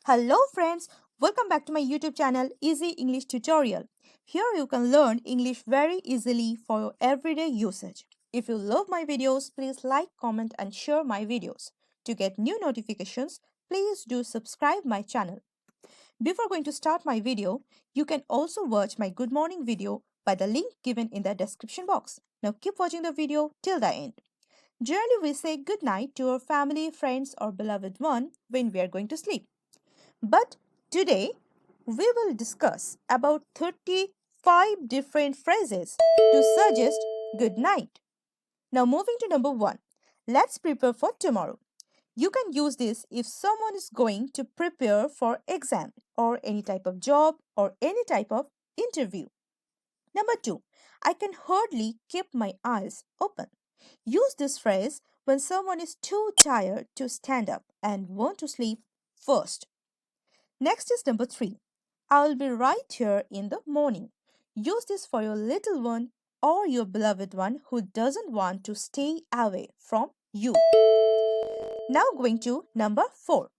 Hello friends, welcome back to my YouTube channel Easy English Tutorial. Here you can learn English very easily for your everyday usage. If you love my videos, please like, comment and share my videos. To get new notifications, please do subscribe my channel. Before going to start my video, you can also watch my good morning video by the link given in the description box. Now keep watching the video till the end. Generally, we say good night to our family, friends or beloved one when we are going to sleep. But today we will discuss about 35 different phrases to suggest good night. Now moving to number 1. Let's prepare for tomorrow. You can use this if someone is going to prepare for exam or any type of job or any type of interview. Number 2. I can hardly keep my eyes open. Use this phrase when someone is too tired to stand up and want to sleep first. Next is number 3. I will be right here in the morning. Use this for your little one or your beloved one who doesn't want to stay away from you. Now going to number 4.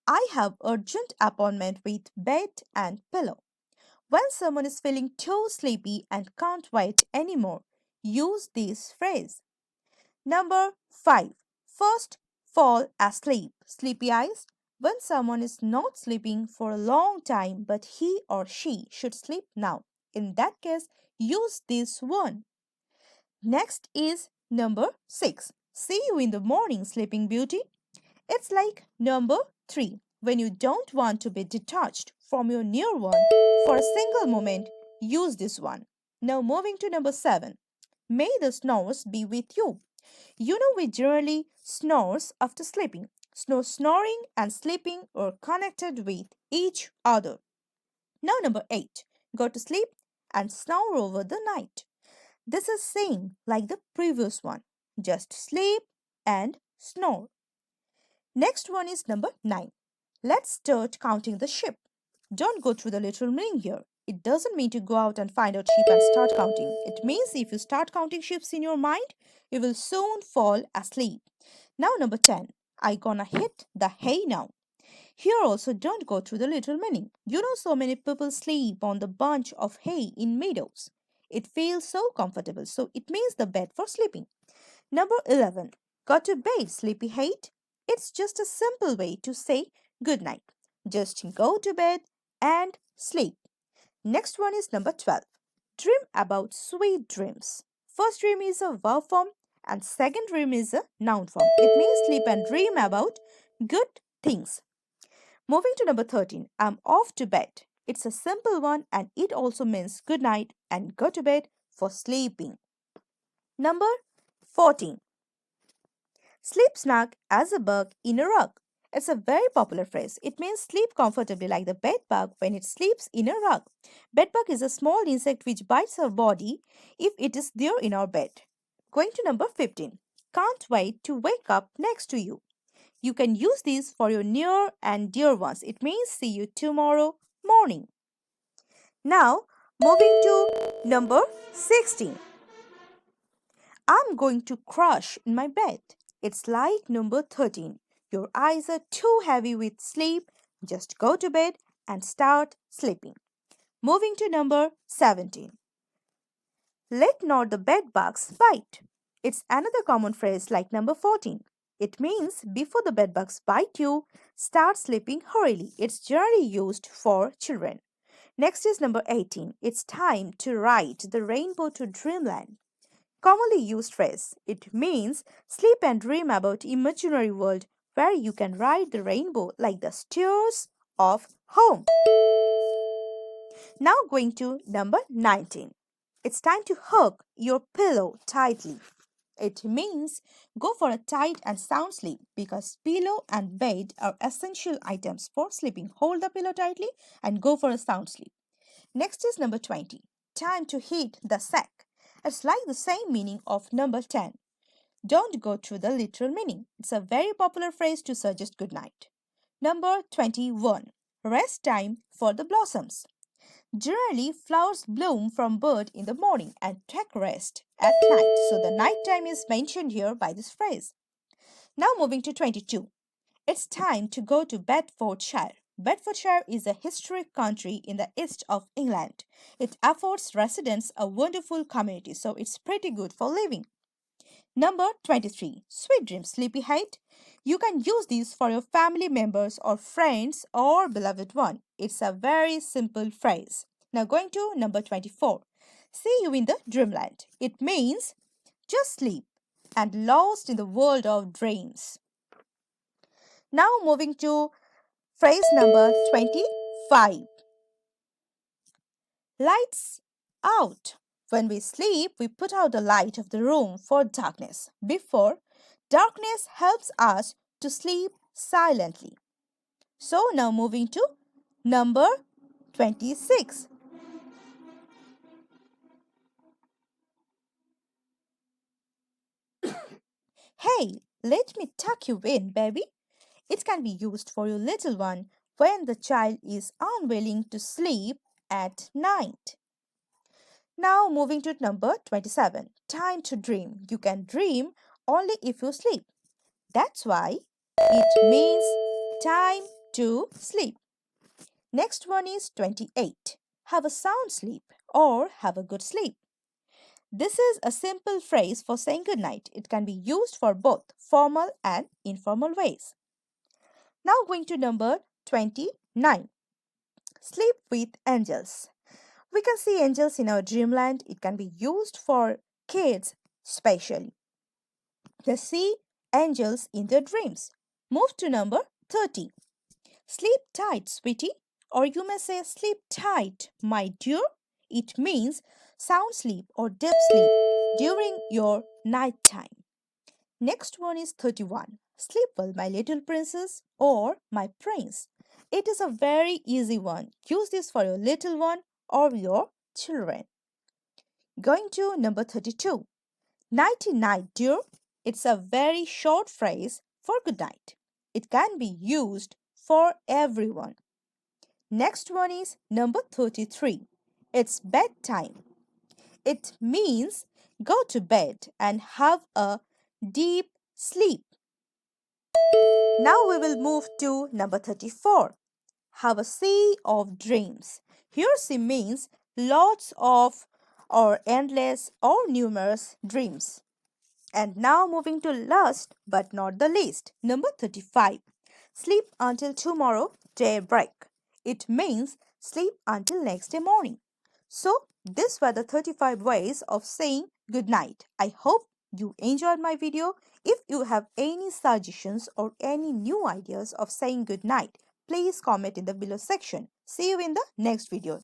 I have urgent appointment with bed and pillow. When someone is feeling too sleepy and can't wait anymore, use this phrase. Number 5. First, fall asleep. Sleepy eyes. When someone is not sleeping for a long time but he or she should sleep now. In that case, use this one. Next is number 6. See you in the morning, sleeping beauty. It's like number 3. When you don't want to be detached from your near one for a single moment, use this one. Now moving to number 7. May the snores be with you. You know we generally snores after sleeping. Snoring and sleeping are connected with each other. Now number 8. Go to sleep and snore over the night. This is same like the previous one. Just sleep and snore. Next one is number 9. Let's start counting the sheep. Don't go through the literal meaning here. It doesn't mean to go out and find out sheep and start counting. It means if you start counting sheep in your mind, you will soon fall asleep. Now number 10. I gonna hit the hay now. Here also don't go through the literal meaning. You know so many people sleep on the bunch of hay in meadows. It feels so comfortable, so it means the bed for sleeping. Number 11. Got to bed, sleepyhead. It's just a simple way to say good night. Just go to bed and sleep. Next one is number 12. Dream about sweet dreams. First dream is a verb form and second dream is a noun form. It means sleep and dream about good things. Moving to number 13. I'm off to bed. It's a simple one and it also means good night and go to bed for sleeping. Number 14. Sleep snug as a bug in a rug. It's a very popular phrase. It means sleep comfortably like the bed bug when it sleeps in a rug. Bed bug is a small insect which bites our body if it is there in our bed. Going to number 15. Can't wait to wake up next to you. You can use these for your near and dear ones. It means see you tomorrow morning. Now, moving to number 16. I'm going to crash in my bed. It's like number 13. Your eyes are too heavy with sleep. Just go to bed and start sleeping. Moving to number 17. Let not the bed bugs bite. It's another common phrase like number 14. It means before the bed bugs bite you, start sleeping hurriedly. It's generally used for children. Next is number 18. It's time to ride the rainbow to dreamland. Commonly used phrase. It means sleep and dream about imaginary world where you can ride the rainbow like the stairs of home. Now going to number 19. It's time to hug your pillow tightly. It means go for a tight and sound sleep because pillow and bed are essential items for sleeping. Hold the pillow tightly and go for a sound sleep. Next is number 20. Time to hit the sack. It's like the same meaning of number 10. Don't go through the literal meaning. It's a very popular phrase to suggest good night. Number 21. Rest time for the blossoms. Generally, flowers bloom from birth in the morning and take rest at night. So the night time is mentioned here by this phrase. Now moving to 22. It's time to go to Bedfordshire. Bedfordshire is a historic country in the east of England. It affords residents a wonderful community, so it's pretty good for living. Number 23. Sweet dreams, sleepyhead. You can use these for your family members or friends or beloved one. It's a very simple phrase. Now going to number 24. See you in the dreamland. It means just sleep and lost in the world of dreams. Now moving to phrase number 25. Lights out. When we sleep, we put out the light of the room for darkness. Before, darkness helps us to sleep silently. So now moving to number 26. Hey, let me tuck you in, baby. It can be used for your little one when the child is unwilling to sleep at night. Now moving to number 27. Time to dream. You can dream only if you sleep. That's why it means time to sleep. Next one is 28. Have a sound sleep or have a good sleep. This is a simple phrase for saying good night. It can be used for both formal and informal ways. Now going to number 29. Sleep with angels. We can see angels in our dreamland. It can be used for kids especially. They see angels in their dreams. Move to number 30. Sleep tight, sweetie. Or you may say sleep tight, my dear. It means sound sleep or deep sleep during your night time. Next one is 31. Sleep well, my little princess or my prince. It is a very easy one. Use this for your little one or your children. Going to number 32. Nighty night, dear. It's a very short phrase for good night. It can be used for everyone. Next one is number 33. It's bedtime. It means go to bed and have a deep sleep. Now we will move to number 34. Have a sea of dreams. Here sea means lots of or endless or numerous dreams. And now moving to last but not the least, number 35. Sleep until tomorrow daybreak. It means sleep until next day morning. So these were the 35 ways of saying good night. I hope you enjoyed my video. If you have any suggestions or any new ideas of saying good night, please comment in the below section. See you in the next video.